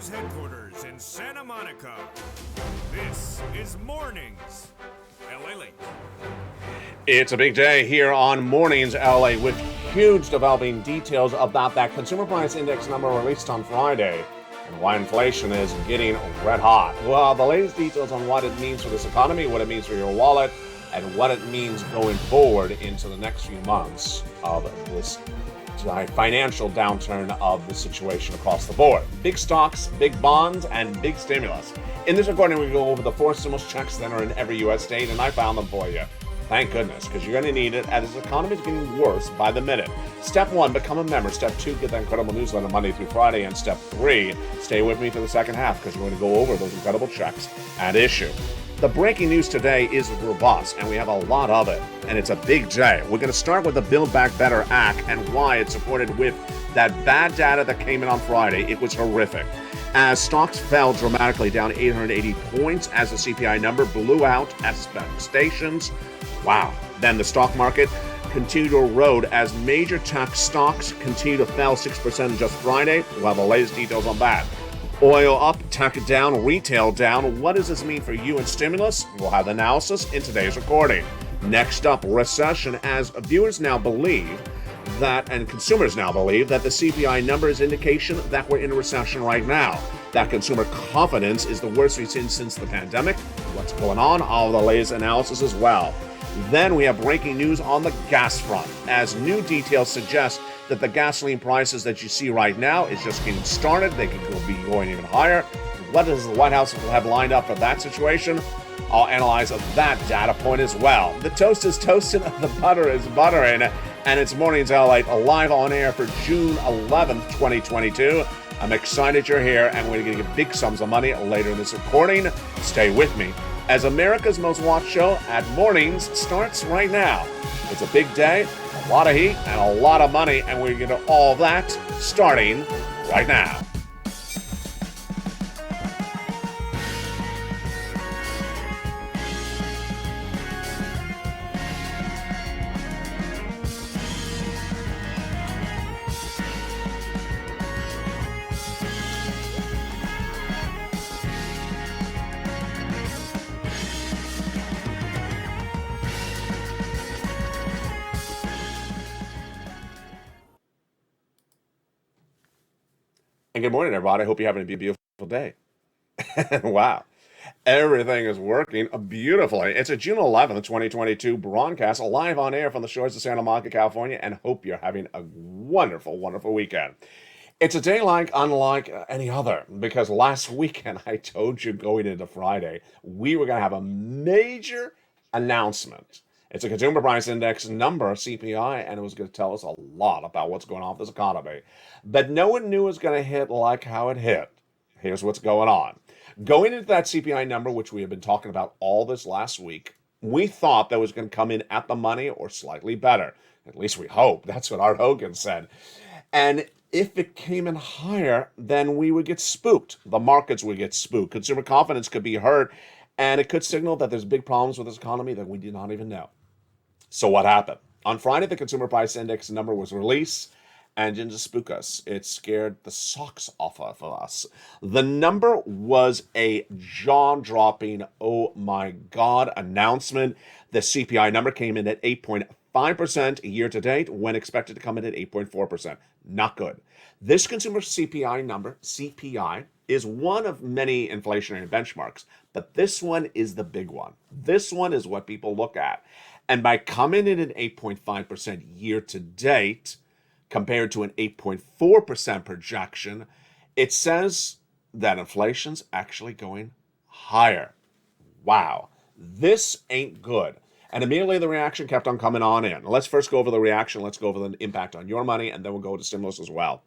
news headquarters in Santa Monica. This is Mornings, LALATE. It's a big day here on Mornings LA with huge developing details about that consumer price index number released on Friday and why inflation is getting red hot. Well, the latest details on what it means for this economy, what it means for your wallet, and what it means going forward into the next few months of this financial downturn of the situation across the board. Big stocks, big bonds, and big stimulus. In this recording, we go over the 4 stimulus checks that are in every U.S. state, and I found them for you. Thank goodness, because you're going to need it as the economy is getting worse by the minute. Step 1, become a member. Step 2, get that incredible newsletter Monday through Friday. And Step 3, stay with me for the second half, because we're going to go over those incredible checks at issue. The breaking news today is robust, and we have a lot of it, and it's a big day. We're going to start with the Build Back Better Act and why it's supported with that bad data that came in on Friday. It was horrific. As stocks fell dramatically, down 880 points as the CPI number blew out expectations. Wow. Then the stock market continued to erode as major tech stocks continue to fall 6% in just Friday. We'll have the latest details on that. Oil up, tech down, retail down. What does this mean for you and stimulus? We'll have the analysis in today's recording. Next up, recession, as viewers now believe that, and consumers now believe, that the CPI number is indication that we're in a recession right now. That consumer confidence is the worst we've seen since the pandemic. What's going on? All the latest analysis as well. Then we have breaking news on the gas front, as new details suggest that the gasoline prices that you see right now is just getting started. They could be going even higher. What does the White House have lined up for that situation? I'll analyze that data point as well. The toast is toasting, the butter is buttering, and it's Mornings LA live on air for June 11th, 2022. I'm excited you're here, and we're going to give big sums of money later in this recording. Stay with me, as America's most watched show at Mornings starts right now. It's a big day, a lot of heat, and a lot of money, and we're going to do all that starting right now. And good morning, everybody. I hope you're having a beautiful day. Wow. Everything is working beautifully. It's a June 11th, 2022 broadcast live on air from the shores of Santa Monica, California, and hope you're having a wonderful, wonderful weekend. It's a day unlike any other, because last weekend I told you going into Friday, we were going to have a major announcement. It's a consumer price index number, CPI, and it was going to tell us a lot about what's going on with this economy. But no one knew it was going to hit like how it hit. Here's what's going on. Going into that CPI number, which we have been talking about all this last week, we thought that was going to come in at the money or slightly better. At least we hope. That's what Art Hogan said. And if it came in higher, then we would get spooked. The markets would get spooked. Consumer confidence could be hurt, and it could signal that there's big problems with this economy that we did not even know. So what happened? On Friday, the consumer price index number was released, and didn't just spook us. It scared the socks off of us. The number was a jaw-dropping, oh my God, announcement. The CPI number came in at 8.5% year to date, when expected to come in at 8.4%. Not good. This consumer CPI number, CPI, is one of many inflationary benchmarks, but this one is the big one. This one is what people look at. And by coming in at 8.5% year to date, compared to an 8.4% projection, it says that inflation's actually going higher. Wow, this ain't good. And immediately the reaction kept on coming on in. Let's first go over the reaction. Let's go over the impact on your money, and then we'll go to stimulus as well.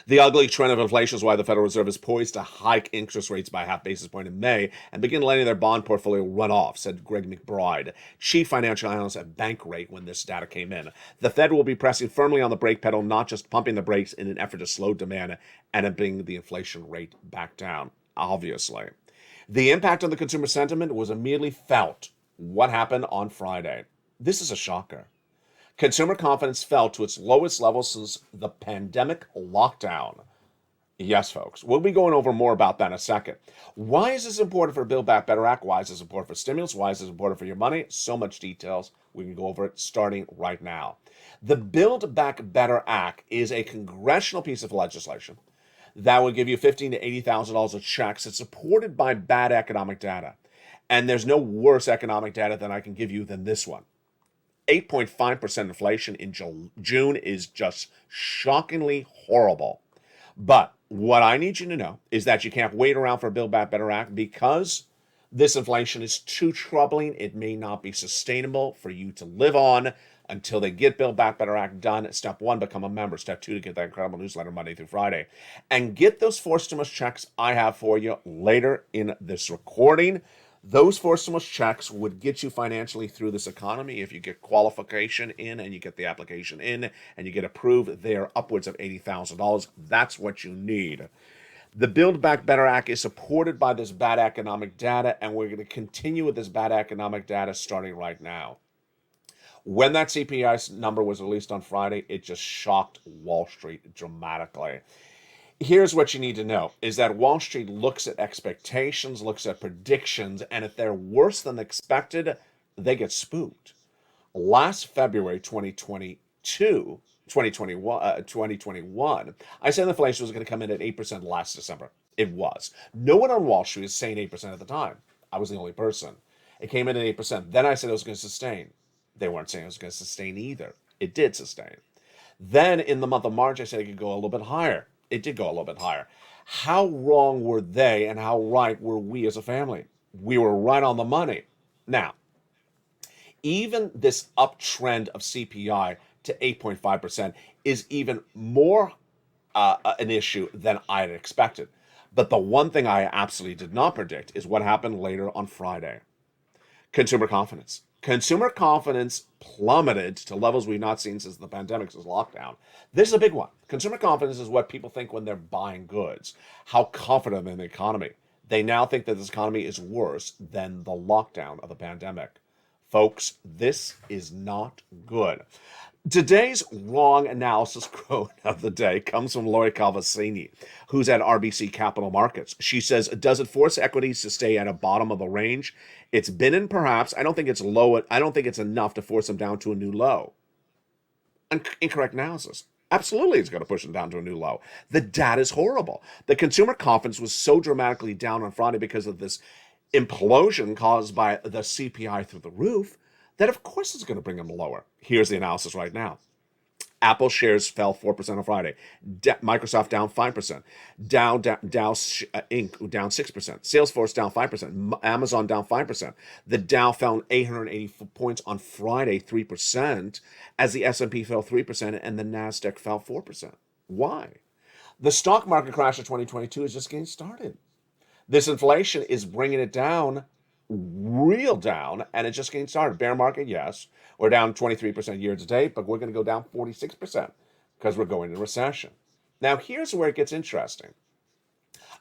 The ugly trend of inflation is why the Federal Reserve is poised to hike interest rates by half basis point in May and begin letting their bond portfolio run off, said Greg McBride, chief financial analyst at Bankrate, when this data came in. The Fed will be pressing firmly on the brake pedal, not just pumping the brakes in an effort to slow demand and bring the inflation rate back down, obviously. The impact on the consumer sentiment was immediately felt. What happened on Friday? This is a shocker. Consumer confidence fell to its lowest level since the pandemic lockdown. Yes, folks. We'll be going over more about that in a second. Why is this important for Build Back Better Act? Why is this important for stimulus? Why is this important for your money? So much details. We can go over it starting right now. The Build Back Better Act is a congressional piece of legislation that would give you $15,000 to $80,000 of checks. It's supported by bad economic data. And there's no worse economic data than I can give you than this one. 8.5% inflation in June is just shockingly horrible. But what I need you to know is that you can't wait around for a Build Back Better Act because this inflation is too troubling. It may not be sustainable for you to live on until they get Build Back Better Act done. Step 1, become a member. Step 2, to get that incredible newsletter Monday through Friday. And get those 4 stimulus checks I have for you later in this recording. Those 4 stimulus checks would get you financially through this economy. If you get qualification in and you get the application in and you get approved, they are upwards of $80,000. That's what you need. The Build Back Better Act is supported by this bad economic data, and we're going to continue with this bad economic data starting right now. When that CPI number was released on Friday, it just shocked Wall Street dramatically. Here's what you need to know is that Wall Street looks at expectations, looks at predictions, and if they're worse than expected, they get spooked. Last February 2021, I said inflation was going to come in at 8% last December. It was. No one on Wall Street was saying 8% at the time. I was the only person. It came in at 8%. Then I said it was going to sustain. They weren't saying it was going to sustain either. It did sustain. Then in the month of March, I said it could go a little bit higher. It did go a little bit higher. How wrong were they and how right were we as a family? We were right on the money. Now, even this uptrend of CPI to 8.5% is even more an issue than I had expected. But the one thing I absolutely did not predict is what happened later on Friday. Consumer confidence. Consumer confidence plummeted to levels we've not seen since the pandemic, since lockdown. This is a big one. Consumer confidence is what people think when they're buying goods. How confident in the economy. They now think that this economy is worse than the lockdown of the pandemic. Folks, this is not good. Today's wrong analysis quote of the day comes from Lori Calvasini, who's at RBC Capital Markets. She says, does it force equities to stay at a bottom of the range? It's been in perhaps. I don't think it's low. I don't think it's enough to force them down to a new low. Incorrect analysis. Absolutely, it's going to push them down to a new low. The data is horrible. The consumer confidence was so dramatically down on Friday because of this implosion caused by the CPI through the roof that of course it's going to bring them lower. Here's the analysis right now. Apple shares fell 4% on Friday. Microsoft down 5%. Dow Inc. down 6%. Salesforce down 5%. Amazon down 5%. The Dow fell 880 points on Friday, 3%, as the S&P fell 3% and the NASDAQ fell 4%. Why? The stock market crash of 2022 is just getting started. This inflation is bringing it down, real down, and it's just getting started. Bear market, yes. We're down 23% year to date, but we're going to go down 46% because we're going into recession. Now, here's where it gets interesting.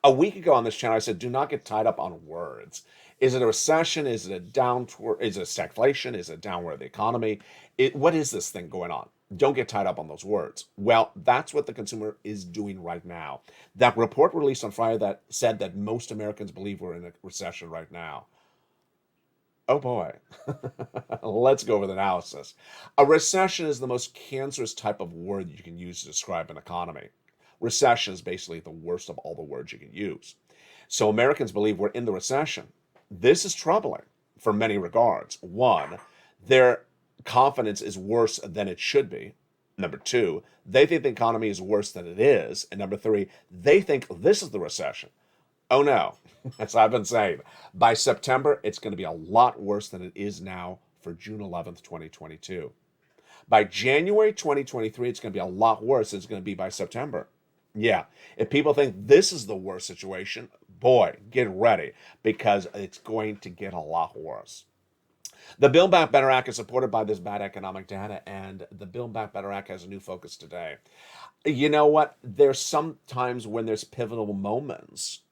A week ago on this channel, I said, do not get tied up on words. Is it a recession? Is it a downward? Is it stagflation? Is it downward of the economy? What is this thing going on? Don't get tied up on those words. Well, that's what the consumer is doing right now. That report released on Friday that said that most Americans believe we're in a recession right now. Oh boy. Let's go over the analysis. A recession is the most cancerous type of word you can use to describe an economy. Recession is basically the worst of all the words you can use. So Americans believe we're in the recession. This is troubling for many regards. One, their confidence is worse than it should be. Number two, they think the economy is worse than it is. And number three, they think this is the recession. Oh no, as I've been saying, by September, it's going to be a lot worse than it is now for June 11th, 2022. By January 2023, it's going to be a lot worse than it's going to be by September. Yeah, if people think this is the worst situation, boy, get ready, because it's going to get a lot worse. The Build Back Better Act is supported by this bad economic data, and the Build Back Better Act has a new focus today. You know what? There's some times when there's pivotal moments.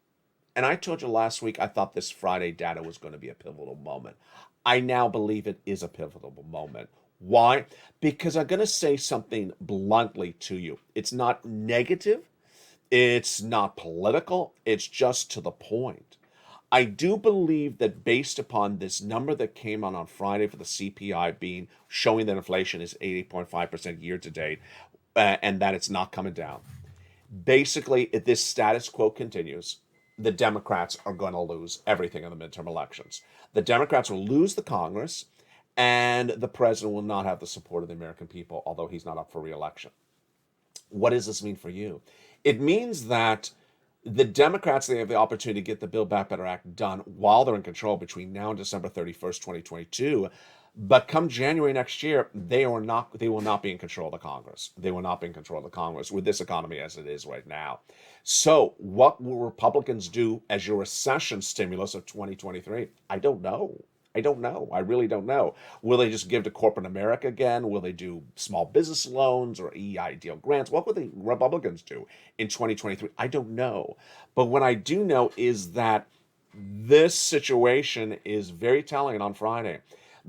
And I told you last week I thought this Friday data was going to be a pivotal moment. I now believe it is a pivotal moment. Why? Because I'm going to say something bluntly to you. It's not negative. It's not political, it's just to the point. I do believe that based upon this number that came on Friday for the CPI being showing that inflation is 80.5% year to date, and that it's not coming down. Basically, if this status quo continues, the Democrats are going to lose everything in the midterm elections. The Democrats will lose the Congress, and the president will not have the support of the American people, although he's not up for re-election. What does this mean for you? It means that the Democrats, they have the opportunity to get the Build Back Better Act done while they're in control between now and December 31st, 2022. But come January next year, they will not be in control of the Congress. They will not be in control of the Congress with this economy as it is right now. So what will Republicans do as your recession stimulus of 2023? I don't know. I don't know. I really don't know. Will they just give to corporate America again? Will they do small business loans or EIDL grants? What will the Republicans do in 2023? I don't know. But what I do know is that this situation is very telling on Friday.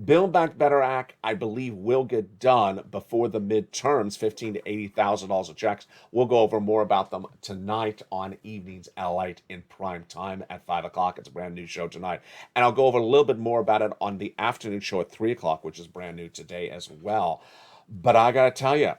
Build Back Better Act, I believe, will get done before the midterms, $15,000 to $80,000 of checks. We'll go over more about them tonight on Evenings LALATE in prime time at 5 o'clock. It's a brand new show tonight. And I'll go over a little bit more about it on the afternoon show at 3 o'clock, which is brand new today as well. But I got to tell you,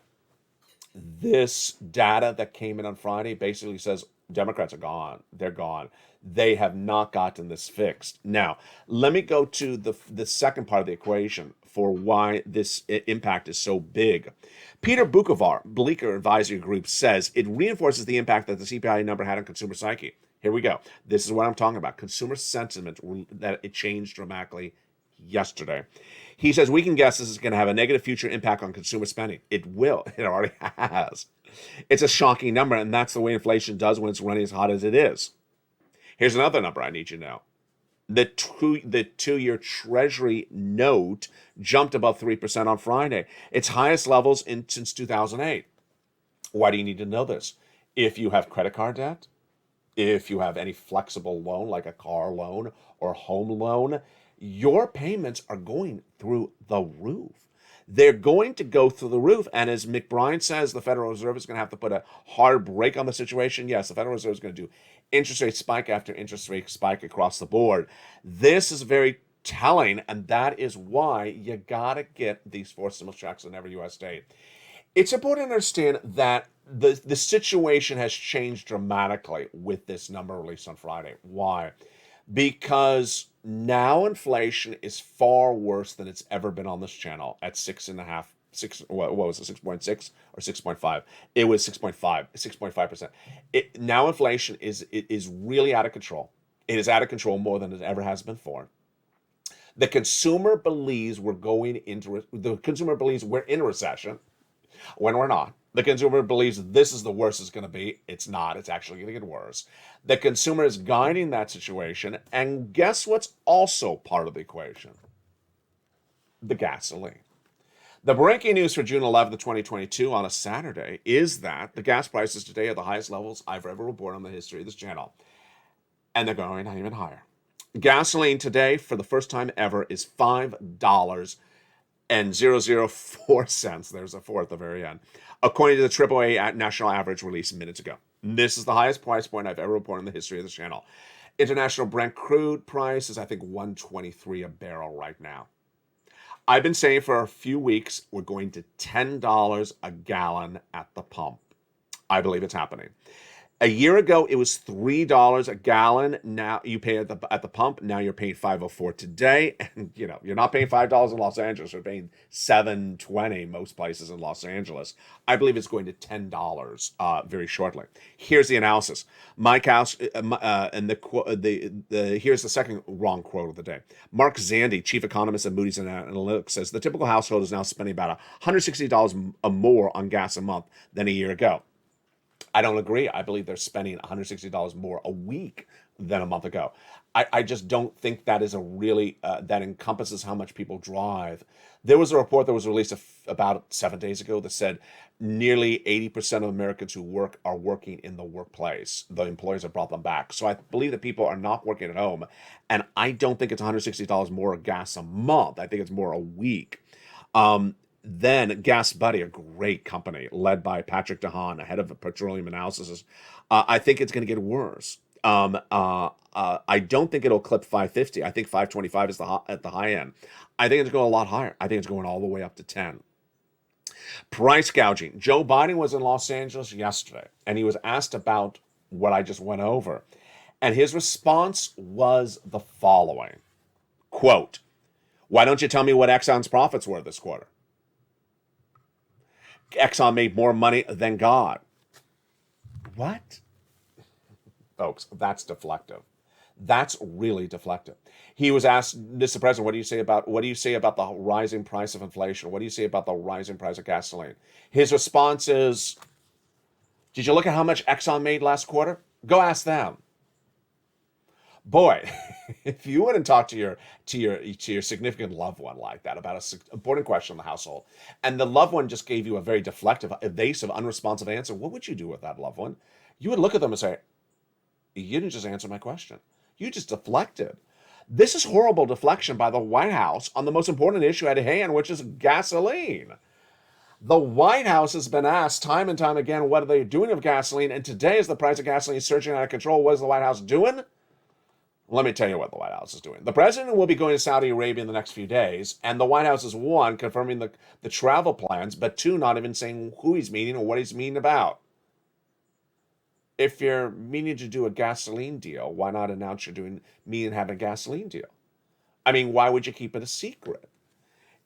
this data that came in on Friday basically says Democrats are gone. They're gone. They have not gotten this fixed. Now, let me go to the second part of the equation for why this impact is so big. Peter Bukovar, Bleecker Advisory Group, says it reinforces the impact that the CPI number had on consumer psyche. Here we go. This is what I'm talking about. Consumer sentiment, that it changed dramatically yesterday. He says, we can guess this is going to have a negative future impact on consumer spending. It will. It already has. It's a shocking number, and that's the way inflation does when it's running as hot as it is. Here's another number I need you to know. The two-year Treasury note jumped above 3% on Friday, its highest levels since 2008. Why do you need to know this? If you have credit card debt, if you have any flexible loan like a car loan or home loan, your payments are going through the roof. They're going to go through the roof. And as McBride says, the Federal Reserve is going to have to put a hard brake on the situation. Yes, the Federal Reserve is going to do interest rate spike after interest rate spike across the board. This is very telling, and that is why you got to get these forced stimulus checks in every U.S. state. It's important to understand that the situation has changed dramatically with this number released on Friday. Why? Because now inflation is far worse than it's ever been on this channel at 6.5, what was it, 6.6 or 6.5? It was 6.5%. Now inflation is really out of control. It is out of control more than it ever has been before. The consumer believes we're in a recession when we're not. The consumer believes this is the worst it's going to be. It's not. It's actually going to get worse. The consumer is guiding that situation. And guess what's also part of the equation? The gasoline. The breaking news for June 11th, 2022 on a Saturday is that the gas prices today are the highest levels I've ever reported on the history of this channel. And they're going even higher. Gasoline today, for the first time ever, is $5.004. There's a 4 at the very end, according to the AAA national average released minutes ago. This is the highest price point I've ever reported in the history of this channel. International Brent crude price is, I think, $123 a barrel right now. I've been saying for a few weeks we're going to $10 a gallon at the pump. I believe it's happening. A year ago, it was $3 a gallon. Now you pay at the pump. Now you're paying $5.04 today. And you're not paying $5 in Los Angeles. You're paying $7.20 most places in Los Angeles. I believe it's going to $10 very shortly. Here's the analysis. Mike House and here's the second wrong quote of the day. Mark Zandi, chief economist at Moody's Analytics, says the typical household is now spending about $160 more on gas a month than a year ago. I don't agree. I believe they're spending $160 more a week than a month ago. I just don't think that is a really, that encompasses how much people drive. There was a report that was released about 7 days ago that said nearly 80% of Americans who work are working in the workplace. The employers have brought them back. So I believe that people are not working at home. And I don't think it's $160 more gas a month. I think it's more a week. Then Gas Buddy, a great company led by Patrick DeHaan, head of petroleum analysis. I think it's going to get worse. I don't think it'll clip 550. I think 525 is at the high end. I think it's going a lot higher. I think it's going all the way up to 10. Price gouging. Joe Biden was in Los Angeles yesterday, and he was asked about what I just went over. And his response was the following, quote, "Why don't you tell me what Exxon's profits were this quarter? Exxon made more money than God." What? Folks, that's deflective. That's really deflective. He was asked, Mr. President, what do you say about the rising price of inflation? What do you say about the rising price of gasoline? His response is, did you look at how much Exxon made last quarter? Go ask them. Boy, if you wouldn't talk to your significant loved one like that about an important question in the household, and the loved one just gave you a very deflective, evasive, unresponsive answer, what would you do with that loved one? You would look at them and say, you didn't just answer my question. You just deflected. This is horrible deflection by the White House on the most important issue at hand, which is gasoline. The White House has been asked time and time again, what are they doing with gasoline? And today, as the price of gasoline is surging out of control, what is the White House doing? Let me tell you what the White House is doing. The president will be going to Saudi Arabia in the next few days, and the White House is, one, confirming the travel plans, but two, not even saying who he's meeting or what he's meeting about. If you're meaning to do a gasoline deal, why not announce you're meaning to have a gasoline deal? I mean, why would you keep it a secret?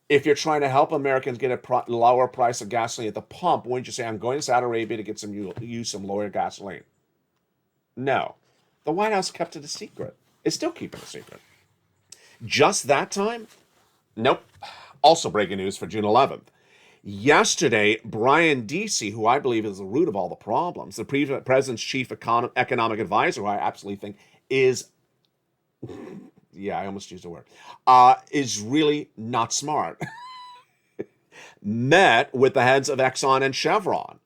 If you're trying to help Americans get a lower price of gasoline at the pump, wouldn't you say, I'm going to Saudi Arabia to get some lower gasoline? No. The White House kept it a secret. It's still keeping it a secret. Just that time? Nope. Also breaking news for June 11th. Yesterday, Brian Deese, who I believe is the root of all the problems, the president's chief economic advisor, who I absolutely think is, yeah, I almost used a word, is really not smart, met with the heads of Exxon and Chevron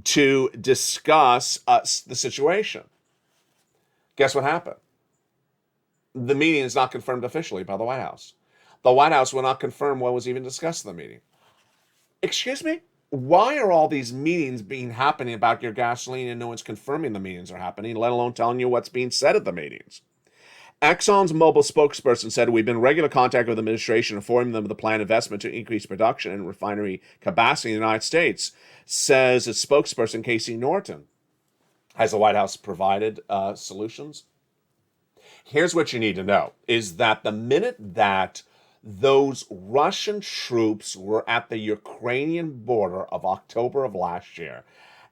to discuss the situation. Guess what happened? The meeting is not confirmed officially by the White House. The White House will not confirm what was even discussed in the meeting. Excuse me? Why are all these meetings happening about your gasoline and no one's confirming the meetings are happening, let alone telling you what's being said at the meetings? Exxon's mobile spokesperson said, we've been in regular contact with the administration, informing them of the planned investment to increase production and refinery capacity in the United States, says its spokesperson, Casey Norton. Has the White House provided solutions? Here's what you need to know, is that the minute that those Russian troops were at the Ukrainian border of October of last year,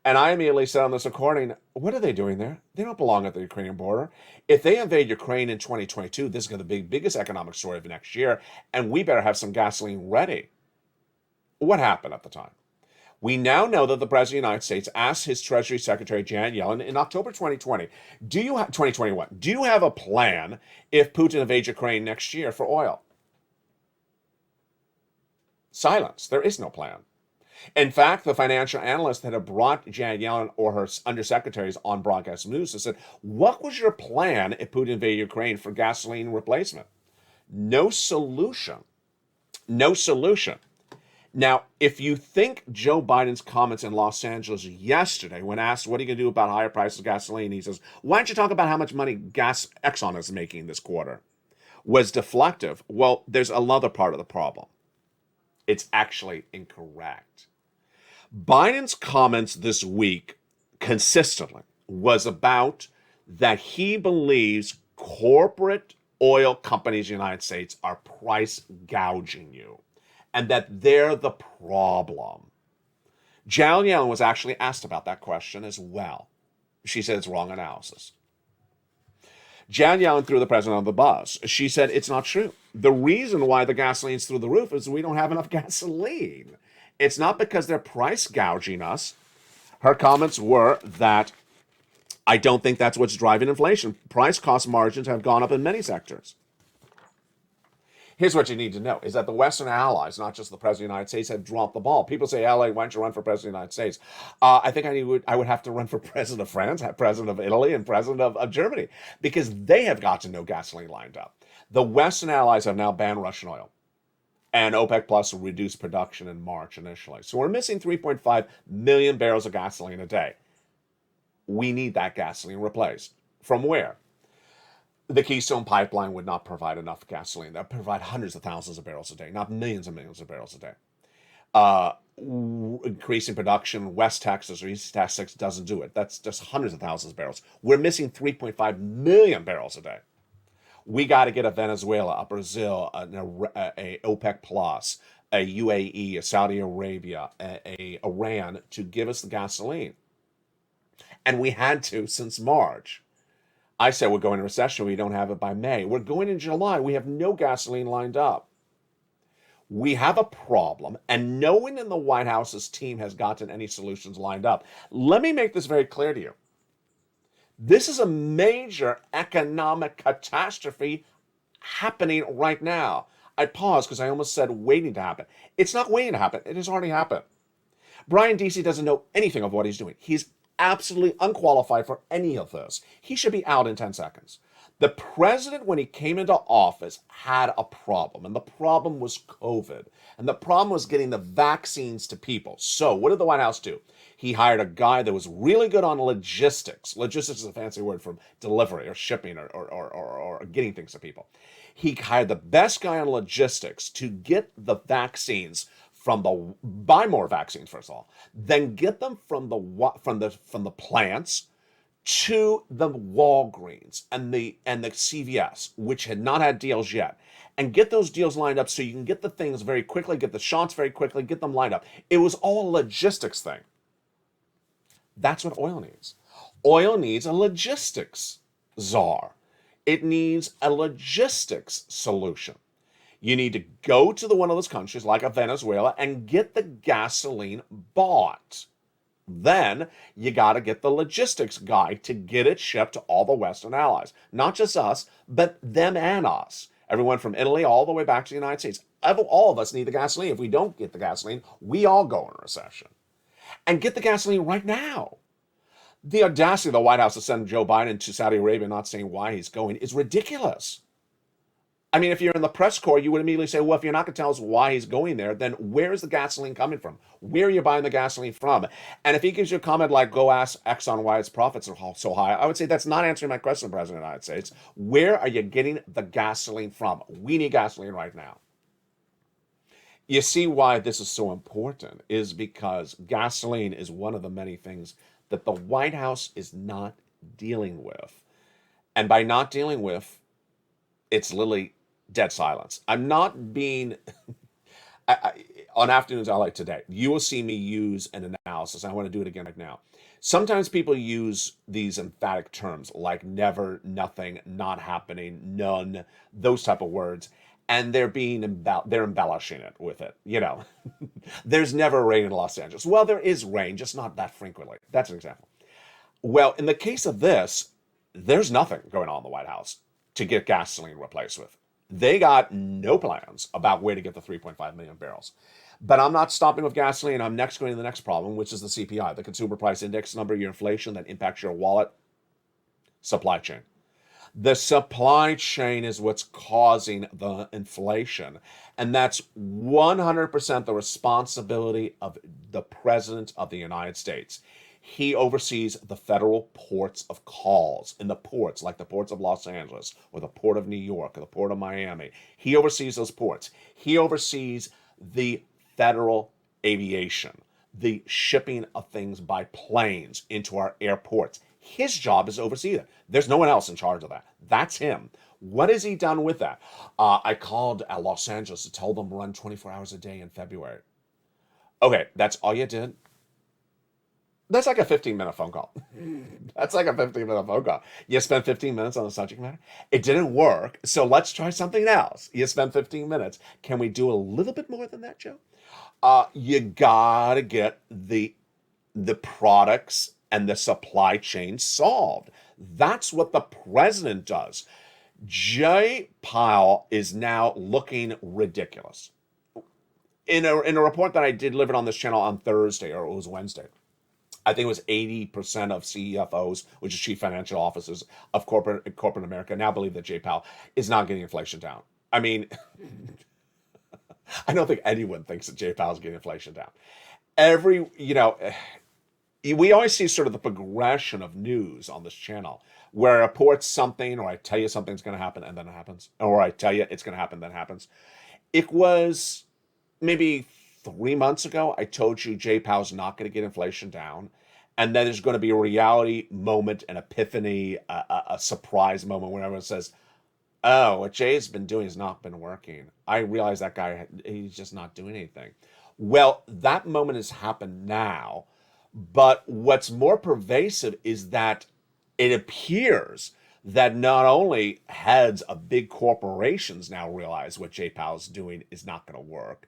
and I immediately said on this recording, what are they doing there? They don't belong at the Ukrainian border. If they invade Ukraine in 2022, this is going to be the biggest economic story of next year, and we better have some gasoline ready. What happened at the time? We now know that the President of the United States asked his Treasury Secretary, Janet Yellen, in October 2021, do you have a plan if Putin invades Ukraine next year for oil? Silence. There is no plan. In fact, the financial analysts that have brought Janet Yellen or her undersecretaries on broadcast news has said, what was your plan if Putin invaded Ukraine for gasoline replacement? No solution. No solution. Now, if you think Joe Biden's comments in Los Angeles yesterday, when asked what are you going to do about higher prices of gasoline, he says, why don't you talk about how much money Exxon is making this quarter, was deflective. Well, there's another part of the problem. It's actually incorrect. Biden's comments this week consistently was about that he believes corporate oil companies in the United States are price gouging you, and that they're the problem. Janet Yellen was actually asked about that question as well. She said it's wrong analysis. Janet Yellen threw the president on the bus. She said it's not true. The reason why the gasoline's through the roof is we don't have enough gasoline. It's not because they're price gouging us. Her comments were that I don't think that's what's driving inflation. Price cost margins have gone up in many sectors. Here's what you need to know, is that the Western allies, not just the President of the United States, have dropped the ball. People say, LA, why don't you run for President of the United States? I think I would have to run for President of France, President of Italy, and President of Germany, because they have got to know gasoline lined up. The Western allies have now banned Russian oil. And OPEC Plus reduced production in March initially. So we're missing 3.5 million barrels of gasoline a day. We need that gasoline replaced. From where? The Keystone Pipeline would not provide enough gasoline. That would provide hundreds of thousands of barrels a day, not millions and millions of barrels a day. Increasing production, West Texas or East Texas doesn't do it. That's just hundreds of thousands of barrels. We're missing 3.5 million barrels a day. We got to get a Venezuela, a Brazil, a OPEC Plus, a UAE, a Saudi Arabia, a Iran to give us the gasoline. And we had to since March. I said we're going into recession. We don't have it by May. We're going in July. We have no gasoline lined up. We have a problem, and no one in the White House's team has gotten any solutions lined up. Let me make this very clear to you. This is a major economic catastrophe happening right now. I paused because I almost said waiting to happen. It's not waiting to happen. It has already happened. Brian Deasy doesn't know anything of what he's doing. He's absolutely unqualified for any of this. He should be out in 10 seconds. The president, when he came into office, had a problem, and the problem was COVID. And the problem was getting the vaccines to people. So what did the White House do? He hired a guy that was really good on logistics. Logistics is a fancy word for delivery or shipping or getting things to people. He hired the best guy on logistics to get the vaccines buy more vaccines, first of all, then get them from the plants to the Walgreens and the CVS, which had not had deals yet, and get those deals lined up so you can get the things very quickly, get the shots very quickly, get them lined up. It was all a logistics thing. That's what oil needs. Oil needs a logistics czar. It needs a logistics solution. You need to go to one of those countries like a Venezuela and get the gasoline bought. Then you got to get the logistics guy to get it shipped to all the Western allies. Not just us, but them and us. Everyone from Italy all the way back to the United States. All of us need the gasoline. If we don't get the gasoline, we all go in recession. And get the gasoline right now. The audacity of the White House to send Joe Biden to Saudi Arabia not saying why he's going is ridiculous. I mean, if you're in the press corps, you would immediately say, well, if you're not going to tell us why he's going there, then where is the gasoline coming from? Where are you buying the gasoline from? And if he gives you a comment like, go ask Exxon why its profits are so high, I would say that's not answering my question, President of the United States. Where are you getting the gasoline from? We need gasoline right now. You see why this is so important is because gasoline is one of the many things that the White House is not dealing with. And by not dealing with, it's literally dead silence. I'm not being, on afternoons I like today, you will see me use an analysis. I want to do it again right now. Sometimes people use these emphatic terms like never, nothing, not happening, none, those type of words. And they're embellishing it with it. You know, there's never rain in Los Angeles. Well, there is rain, just not that frequently. That's an example. Well, in the case of this, there's nothing going on in the White House to get gasoline replaced with. They got no plans about where to get the 3.5 million barrels. But I'm not stopping with gasoline. I'm next going to the next problem, which is the CPI, the Consumer Price Index number, your inflation that impacts your wallet, supply chain. The supply chain is what's causing the inflation. And that's 100% the responsibility of the President of the United States. He oversees the federal ports of calls in the ports, like the ports of Los Angeles or the port of New York or the port of Miami. He oversees those ports. He oversees the federal aviation, the shipping of things by planes into our airports. His job is to oversee that. There's no one else in charge of that. That's him. What has he done with that? I called Los Angeles to tell them to run 24 hours a day in February. Okay, that's all you did? That's like a 15-minute phone call. That's like a 15-minute phone call. You spent 15 minutes on the subject matter. It didn't work, so let's try something else. You spent 15 minutes. Can we do a little bit more than that, Joe? You gotta get the products and the supply chain solved. That's what the president does. Jay Powell is now looking ridiculous. In a report that I did deliver on this channel on Thursday, or it was Wednesday, I think it was 80% of CFOs, which is chief financial officers of corporate America, now believe that Jay Powell is not getting inflation down. I mean, I don't think anyone thinks that Jay Powell's getting inflation down. Every, we always see sort of the progression of news on this channel where I report something or I tell you something's going to happen and then it happens, or I tell you it's going to happen, then it happens. It was maybe 3 months ago, I told you Jay Powell's not going to get inflation down. And then there's going to be a reality moment, an epiphany, a surprise moment when everyone says, oh, what Jay's been doing has not been working. I realize that guy, he's just not doing anything. Well, that moment has happened now. But what's more pervasive is that it appears that not only heads of big corporations now realize what Jay Powell's doing is not going to work.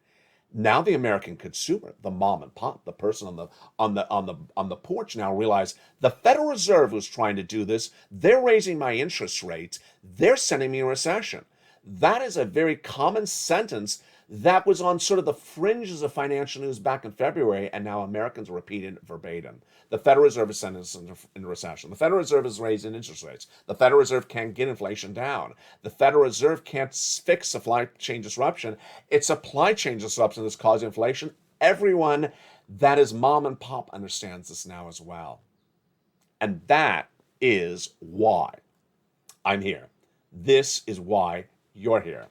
Now the American consumer, the mom and pop, the person on the porch now realize the Federal Reserve was trying to do this. They're raising my interest rates. They're sending me a recession. That is a very common sentence that was on sort of the fringes of financial news back in February, and now Americans repeat it verbatim. The Federal Reserve is sending us into recession. The Federal Reserve is raising interest rates. The Federal Reserve can't get inflation down. The Federal Reserve can't fix supply chain disruption. It's supply chain disruption that's causing inflation. Everyone that is mom and pop understands this now as well. And that is why I'm here. This is why you're here.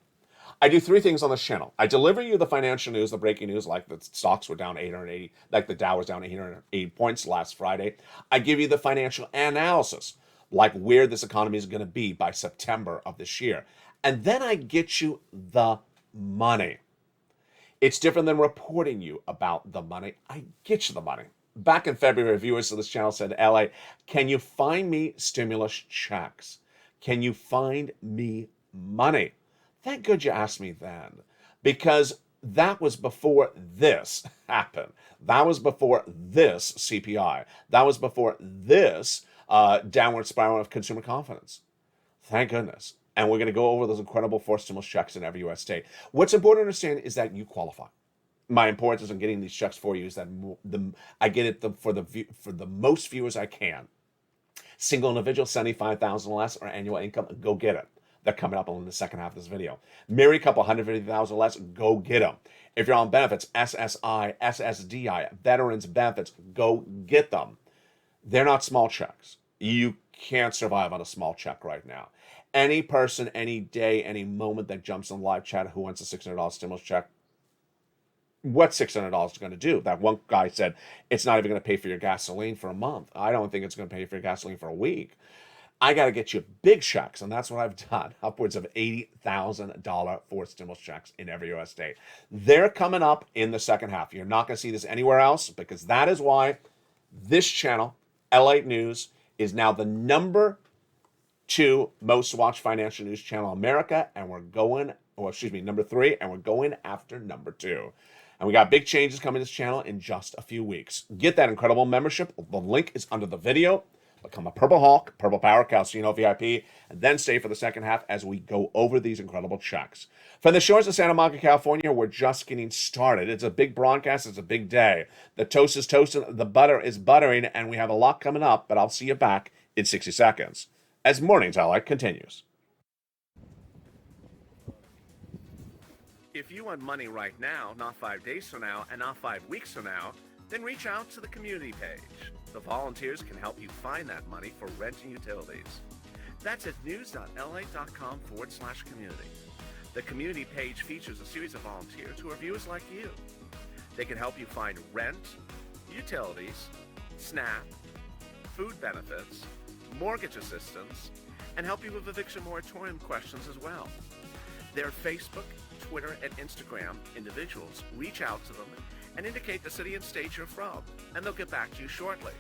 I do three things on this channel. I deliver you the financial news, the breaking news, like the stocks were down 880, like the Dow was down 880 points last Friday. I give you the financial analysis, like where this economy is going to be by September of this year. And then I get you the money. It's different than reporting you about the money. I get you the money. Back in February, viewers of this channel said, LA, can you find me stimulus checks? Can you find me money? Thank God you asked me then, because that was before this happened. That was before this CPI. That was before this downward spiral of consumer confidence. Thank goodness. And we're going to go over those incredible forced stimulus checks in every U.S. state. What's important to understand is that you qualify. My importance in getting these checks for you is that I get it for the most viewers I can. Single individual, $75,000 or less or annual income, go get it. They're coming up in the second half of this video. Married couple, $150,000 less, go get them. If you're on benefits, SSI, SSDI, veterans benefits, go get them. They're not small checks. You can't survive on a small check right now. Any person, any day, any moment that jumps on live chat who wants a $600 stimulus check, what's $600 going to do? That one guy said, it's not even going to pay for your gasoline for a month. I don't think it's going to pay for your gasoline for a week. I got to get you big checks, and that's what I've done. Upwards of $80,000 for stimulus checks in every U.S. state. They're coming up in the second half. You're not going to see this anywhere else, because that is why this channel, LATE News, is now the number 2 most watched financial news channel in America, and we're going, number 3, and we're going after number 2. And we got big changes coming to this channel in just a few weeks. Get that incredible membership. The link is under the video. Become a Purple Hawk, Purple Power, Calcino VIP, and then stay for the second half as we go over these incredible checks. From the shores of Santa Monica, California, we're just getting started. It's a big broadcast. It's a big day. The toast is toasting, the butter is buttering, and we have a lot coming up, but I'll see you back in 60 seconds as Mornings LALATE continues. If you want money right now, not 5 days from now, and not 5 weeks from now, then reach out to the community page. The volunteers can help you find that money for rent and utilities. That's at news.lalate.com/community. The community page features a series of volunteers who are viewers like you. They can help you find rent, utilities, SNAP, food benefits, mortgage assistance, and help you with eviction moratorium questions as well. Their Facebook, Twitter, and Instagram individuals reach out to them and indicate the city and state you're from, and they'll get back to you shortly.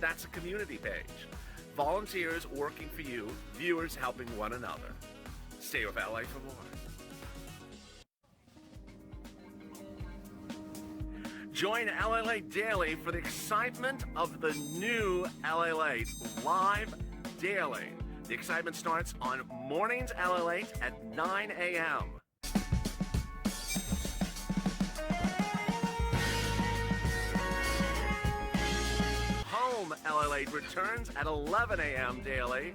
That's a community page. Volunteers working for you, viewers helping one another. Stay with LA for more. Join LALATE Daily for the excitement of the new LALATE live daily. The excitement starts on Mornings LALATE at 9 a.m. Home LALATE returns at 11 a.m. daily.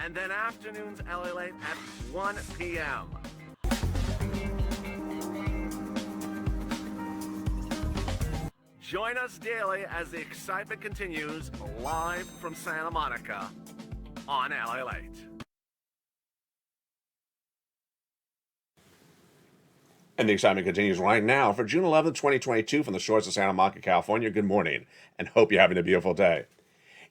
and then afternoons LALATE at 1 p.m. Join us daily as the excitement continues live from Santa Monica on LALATE. And the excitement continues right now for June 11th, 2022 from the shores of Santa Monica, California. Good morning, and hope you're having a beautiful day.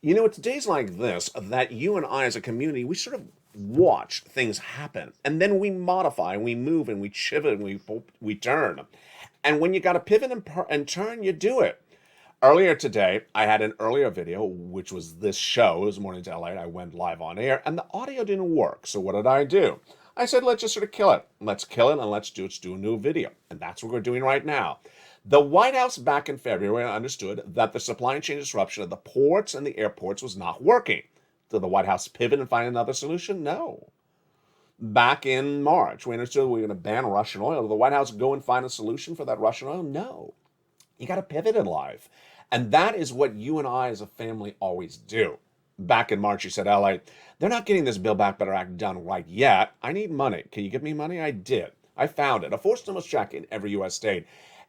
You know, it's days like this that you and I as a community, we sort of watch things happen, and then we modify, and we move, and we pivot, and we turn. And when you got to pivot and turn, you do it. Earlier today, I had an earlier video, which was this show. It was Morning to LA. I went live on air, and the audio didn't work. So what did I do? I said, let's just sort of kill it. Let's kill it, and let's do a new video. And that's what we're doing right now. The White House back in February understood that the supply chain disruption of the ports and the airports was not working. Did the White House pivot and find another solution? No. Back in March, we understood we were going to ban Russian oil. Did the White House go and find a solution for that Russian oil? No. You got to pivot in life. And that is what you and I as a family always do. Back in March, you said, LA, they're not getting this Build Back Better Act done right yet. I need money. Can you give me money? I did. I found it. A forced stimulus check in every U.S. state.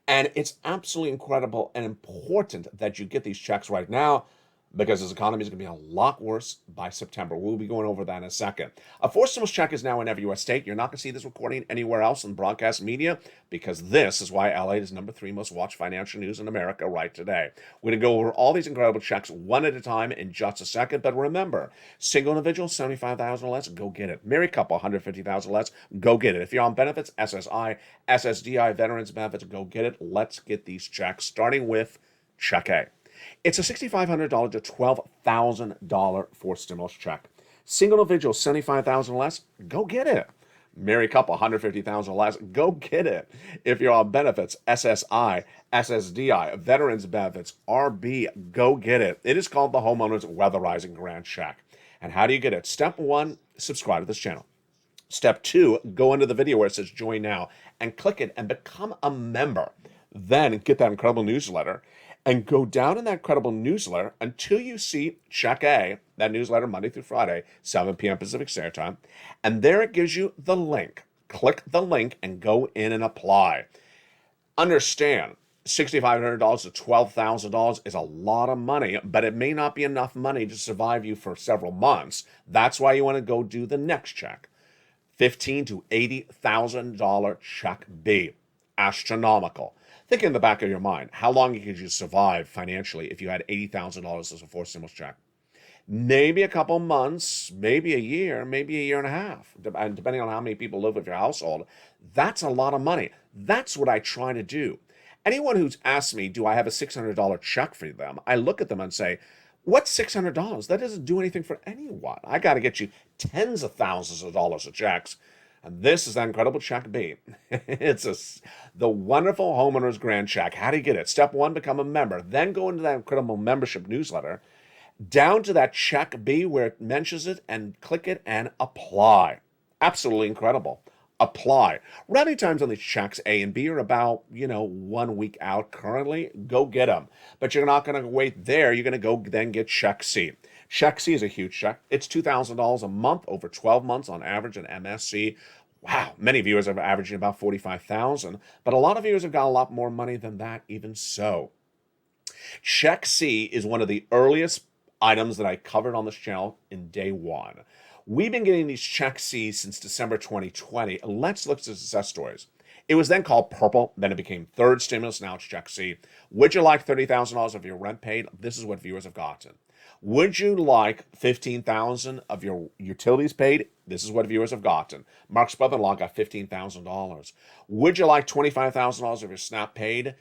And it's absolutely incredible and important that you get these checks right now, because this economy is going to be a lot worse by September. We'll be going over that in a second. A forced stimulus check is now in every U.S. state. You're not going to see this recording anywhere else in broadcast media, because this is why LA is number 3 most watched financial news in America right today. We're going to go over all these incredible checks one at a time in just a second. But remember, single individual, $75,000 or less, go get it. Married couple, $150,000 or less, go get it. If you're on benefits, SSI, SSDI, veterans benefits, go get it. Let's get these checks, starting with Check A. It's a $6,500 to $12,000 forced stimulus check. Single individual, $75,000 or less, go get it. Married couple, $150,000 or less, go get it. If you're on benefits, SSI, SSDI, veterans benefits, RB, go get it. It is called the Homeowners Weatherizing Grant Check. And how do you get it? Step 1, subscribe to this channel. Step 2, go under the video where it says join now and click it and become a member. Then get that incredible newsletter and go down in that incredible newsletter until you see Check A, that newsletter Monday through Friday, 7 p.m. Pacific Standard Time. And there it gives you the link. Click the link and go in and apply. Understand, $6,500 to $12,000 is a lot of money, but it may not be enough money to survive you for several months. That's why you want to go do the next check. $15,000 to $80,000 Check B. Astronomical. Think in the back of your mind, how long could you survive financially if you had $80,000 as a forced stimulus check? Maybe a couple months, maybe a year and a half, depending on how many people live with your household. That's a lot of money. That's what I try to do. Anyone who's asked me, do I have a $600 check for them? I look at them and say, what's $600? That doesn't do anything for anyone. I got to get you tens of thousands of dollars of checks. And this is that incredible Check B. It's the wonderful Homeowners Grant Check. How do you get it? Step 1, become a member. Then go into that incredible membership newsletter, down to that Check B where it mentions it, and click it and apply. Absolutely incredible. Apply. Running times on these checks A and B are about, 1 week out currently. Go get them. But you're not going to wait there. You're going to go then get Check C. Check C is a huge check. It's $2,000 a month over 12 months on average in MSC. Wow, many viewers are averaging about $45,000, but a lot of viewers have got a lot more money than that even so. Check C is one of the earliest items that I covered on this channel in day 1. We've been getting these Check C's since December 2020. Let's look at the success stories. It was then called Purple, then it became Third Stimulus, now it's Check C. Would you like $30,000 of your rent paid? This is what viewers have gotten. Would you like $15,000 of your utilities paid? This is what viewers have gotten. Mark's brother-in-law got $15,000. Would you like $25,000 of your SNAP paid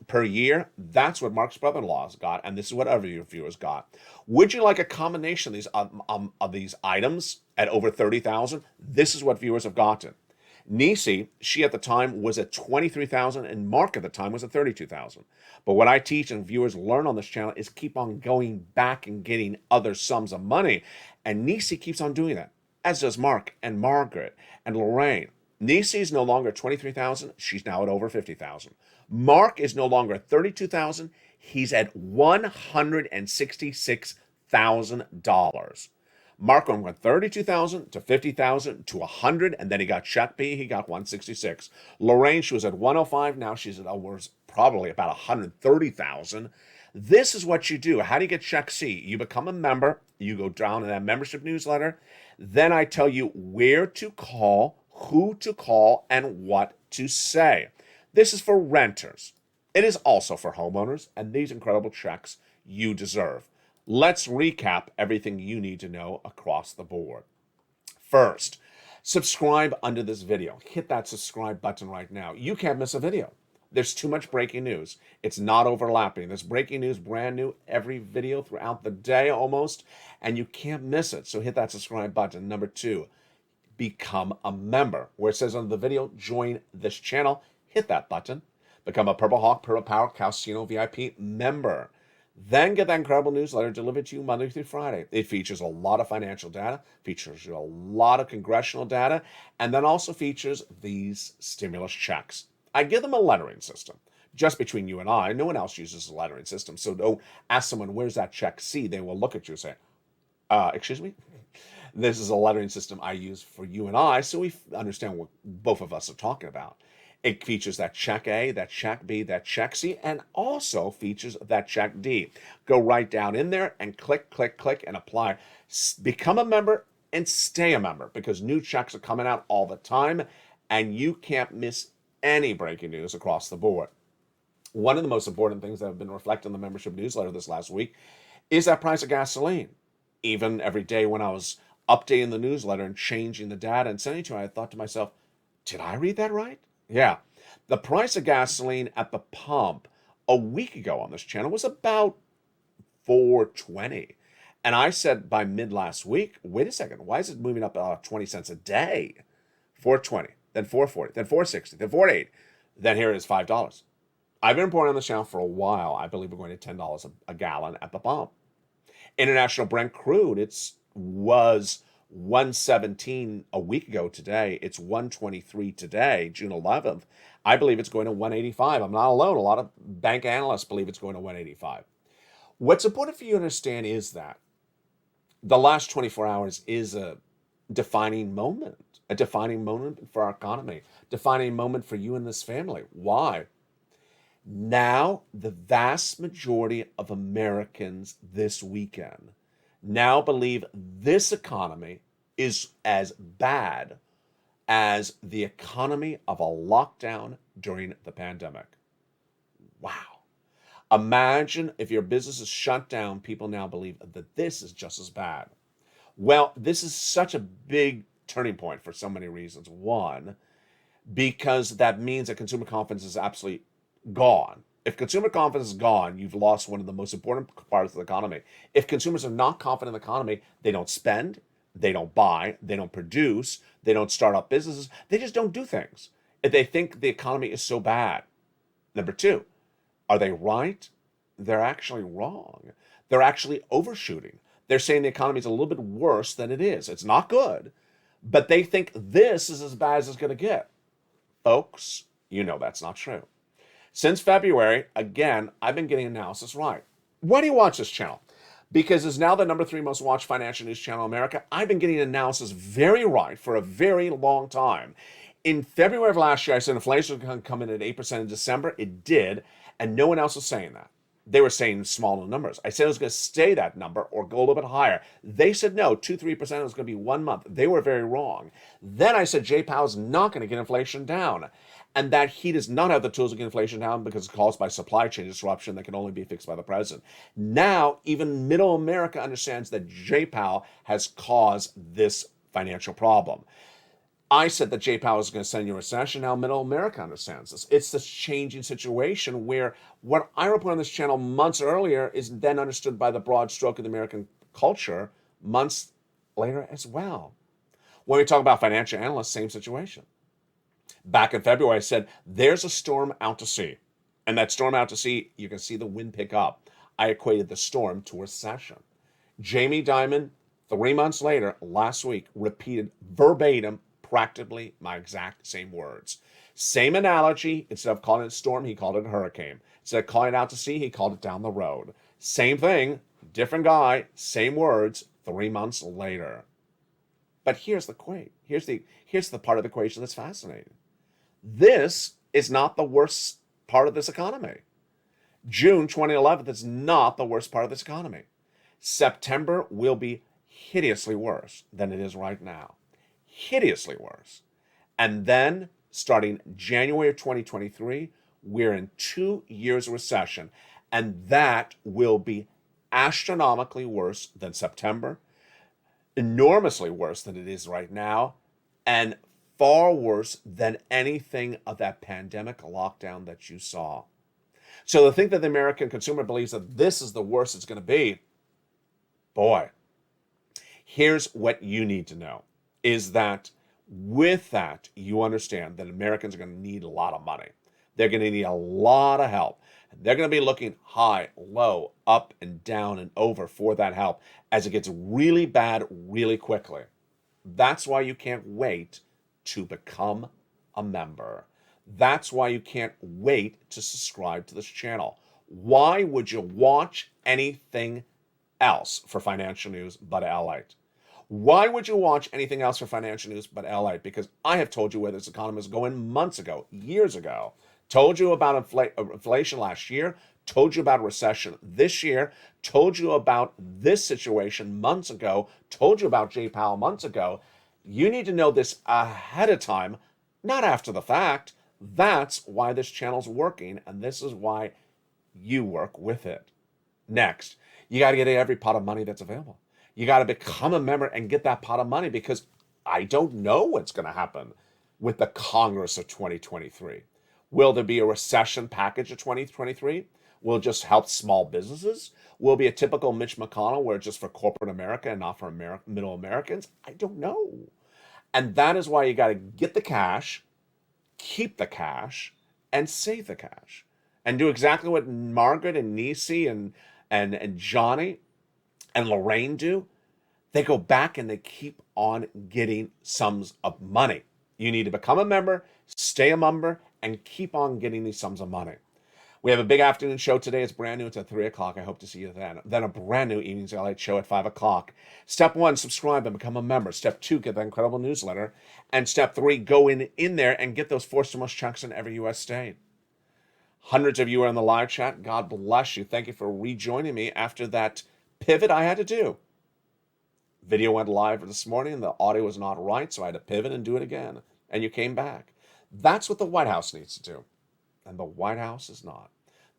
per year? That's what Mark's brother-in-law's got, and this is what other viewers got. Would you like a combination of these items at over $30,000? This is what viewers have gotten. Nisi, she at the time was at $23,000, and Mark at the time was at $32,000. But what I teach and viewers learn on this channel is keep on going back and getting other sums of money. And Nisi keeps on doing that, as does Mark and Margaret and Lorraine. Nisi is no longer at $23,000. She's now at over $50,000. Mark is no longer at $32,000. He's at $166,000. Marco went 32,000 to 50,000 to 100, and then he got check B. He got 166. Lorraine, she was at 105. Now she's at probably about 130,000. This is what you do. How do you get check C? You become a member. You go down in that membership newsletter. Then I tell you where to call, who to call, and what to say. This is for renters. It is also for homeowners, and these incredible checks you deserve. Let's recap everything you need to know across the board. First, subscribe under this video. Hit that subscribe button right now. You can't miss a video. There's too much breaking news. It's not overlapping. There's breaking news brand new every video throughout the day almost, and you can't miss it. So hit that subscribe button. Number 2, become a member. Where it says under the video, join this channel, hit that button. Become a Purple Hawk, Purple Power, Casino VIP member. Then get that incredible newsletter delivered to you Monday through Friday. It features a lot of financial data, features a lot of congressional data, and then also features these stimulus checks. I give them a lettering system, just between you and I. No one else uses a lettering system, so don't ask someone, where's that check C? They will look at you and say, excuse me? This is a lettering system I use for you and I, so we understand what both of us are talking about. It features that check A, that check B, that check C, and also features that check D. Go right down in there and click, click, click, and apply. Become a member and stay a member, because new checks are coming out all the time, and you can't miss any breaking news across the board. One of the most important things that have been reflected in the membership newsletter this last week is that price of gasoline. Even every day when I was updating the newsletter and changing the data and sending it to you, I thought to myself, did I read that right? Yeah. The price of gasoline at the pump a week ago on this channel was about $4.20. And I said by mid last week, wait a second, why is it moving up 20 cents a day? $4.20, then $4.40, then $4.60, then $4.80. Then here it is $5. I've been reporting on this channel for a while. I believe we're going to $10 a gallon at the pump. International Brent crude, was 117 a week ago today. It's 123 today, June 11th. I believe it's going to 185. I'm not alone. A lot of bank analysts believe it's going to 185. What's important for you to understand is that the last 24 hours is a defining moment for our economy, defining moment for you and this family. Why? Now, the vast majority of Americans this weekend now believe this economy is as bad as the economy of a lockdown during the pandemic. Wow. Imagine if your business is shut down, people now believe that this is just as bad. Well, this is such a big turning point for so many reasons. One, because that means that consumer confidence is absolutely gone. If consumer confidence is gone, you've lost one of the most important parts of the economy. If consumers are not confident in the economy, they don't spend, they don't buy, they don't produce, they don't start up businesses, they just don't do things. If they think the economy is so bad. Number 2, are they right? They're actually wrong. They're actually overshooting. They're saying the economy is a little bit worse than it is. It's not good, but they think this is as bad as it's going to get. Folks, you know that's not true. Since February, again, I've been getting analysis right. Why do you watch this channel? Because it's now the number 3 most watched financial news channel in America. I've been getting analysis very right for a very long time. In February of last year, I said inflation was going to come in at 8% in December. It did, and no one else was saying that. They were saying smaller numbers. I said it was going to stay that number or go a little bit higher. They said no, 2-3% was going to be 1 month. They were very wrong. Then I said Jay Powell's not going to get inflation down, and that he does not have the tools to get inflation down because it's caused by supply chain disruption that can only be fixed by the president. Now, even middle America understands that Jay Powell has caused this financial problem. I said that Jay Powell is going to send you a recession. Now middle America understands this. It's this changing situation where what I reported on this channel months earlier is then understood by the broad stroke of the American culture months later as well. When we talk about financial analysts, same situation. Back in February, I said, there's a storm out to sea. And that storm out to sea, you can see the wind pick up. I equated the storm to a recession. Jamie Dimon, 3 months later, last week, repeated verbatim practically my exact same words. Same analogy. Instead of calling it a storm, he called it a hurricane. Instead of calling it out to sea, he called it down the road. Same thing, different guy, same words, 3 months later. But here's the here's the part of the equation that's fascinating. This is not the worst part of this economy. June 2011 is not the worst part of this economy. September will be hideously worse than it is right now. Hideously worse. And then starting January of 2023, we're in 2 years of recession. And that will be astronomically worse than September, enormously worse than it is right now, and far worse than anything of that pandemic lockdown that you saw. So to think that the American consumer believes that this is the worst it's going to be, boy, here's what you need to know, is that with that, you understand that Americans are going to need a lot of money. They're going to need a lot of help. They're going to be looking high, low, up, and down, and over for that help as it gets really bad really quickly. That's why you can't wait to become a member. That's why you can't wait to subscribe to this channel. Why would you watch anything else for financial news but LALATE? Why would you watch anything else for financial news but LALATE? Because I have told you where this economy is going months ago, years ago. Told you about inflation last year, told you about recession this year, told you about this situation months ago, told you about Jay Powell months ago. You need to know this ahead of time, not after the fact. That's why this channel's working, and this is why you work with it. Next, you got to get every pot of money that's available. You got to become a member and get that pot of money, because I don't know what's going to happen with the Congress of 2023. Will there be a recession package of 2023? Will it just help small businesses? Will it be a typical Mitch McConnell where it's just for corporate America and not for middle Americans? I don't know. And that is why you got to get the cash, keep the cash, and save the cash. And do exactly what Margaret and Nisi and Johnny and Lorraine do. They go back and they keep on getting sums of money. You need to become a member, stay a member, and keep on getting these sums of money. We have a big afternoon show today. It's brand new. It's at 3 o'clock. I hope to see you then. Then a brand new Evenings LALATE show at 5 o'clock. Step 1, subscribe and become a member. Step 2, get that incredible newsletter. And step 3, go in there and get those 4 stimulus checks in every U.S. state. Hundreds of you are in the live chat. God bless you. Thank you for rejoining me after that pivot I had to do. Video went live this morning. The audio was not right, so I had to pivot and do it again. And you came back. That's what the White House needs to do. And the White House is not.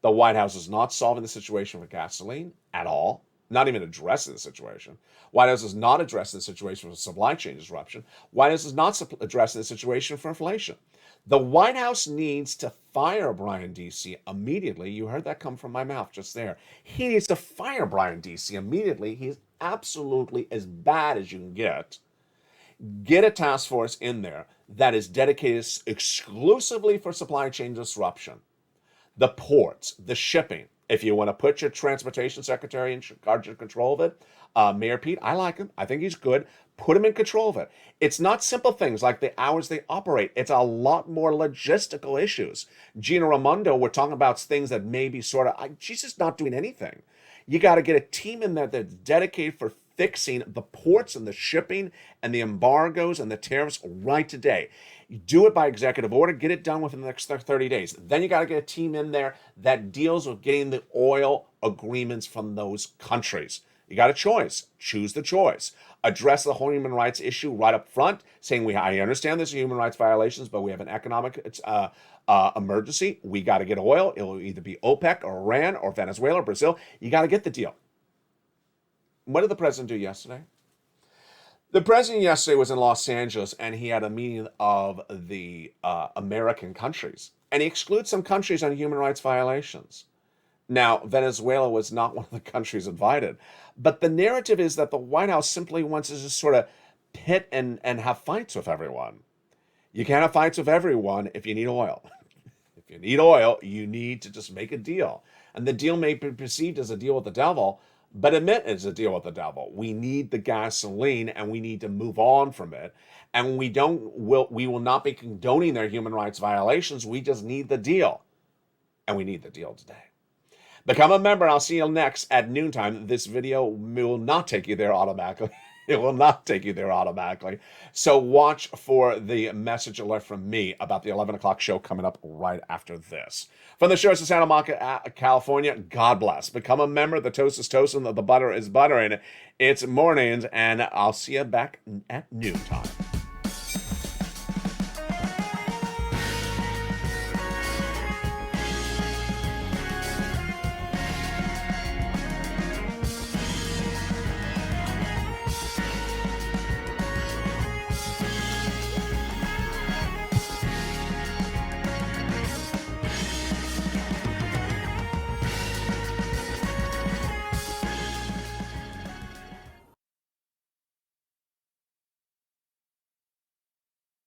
The White House is not solving the situation for gasoline at all, not even addressing the situation. White House is not addressing the situation for supply chain disruption. White House is not addressing the situation for inflation. The White House needs to fire Brian D.C. immediately. You heard that come from my mouth just there. He needs to fire Brian D.C. immediately. He's absolutely as bad as you can get. Get a task force in there that is dedicated exclusively for supply chain disruption. The ports, the shipping. If you want to put your transportation secretary in charge of control of it, Mayor Pete, I like him. I think he's good. Put him in control of it. It's not simple things like the hours they operate. It's a lot more logistical issues. Gina Raimondo, we're talking about things that maybe she's just not doing anything. You got to get a team in there that's dedicated for fixing the ports and the shipping and the embargoes and the tariffs right today. You do it by executive order, get it done within the next 30 days. Then you got to get a team in there that deals with getting the oil agreements from those countries. You got a choice. Choose the choice. Address the whole human rights issue right up front, saying I understand there's human rights violations, but we have an economic emergency. We got to get oil. It'll either be OPEC or Iran or Venezuela or Brazil. You got to get the deal. What did the president do yesterday? The president yesterday was in Los Angeles, and he had a meeting of the American countries. And he excludes some countries on human rights violations. Now, Venezuela was not one of the countries invited. But the narrative is that the White House simply wants to just sort of pit and have fights with everyone. You can't have fights with everyone if you need oil. If you need oil, you need to just make a deal. And the deal may be perceived as a deal with the devil, but admit it's a deal with the devil. We need the gasoline, and we need to move on from it. And we will not be condoning their human rights violations. We just need the deal. And we need the deal today. Become a member. I'll see you next at noontime. This video will not take you there automatically. It will not take you there automatically. So watch for the message alert from me about the 11 o'clock show coming up right after this. From the shores of Santa Monica, California, God bless. Become a member. The toast is toast and the butter is buttering. It's mornings, and I'll see you back at noontime.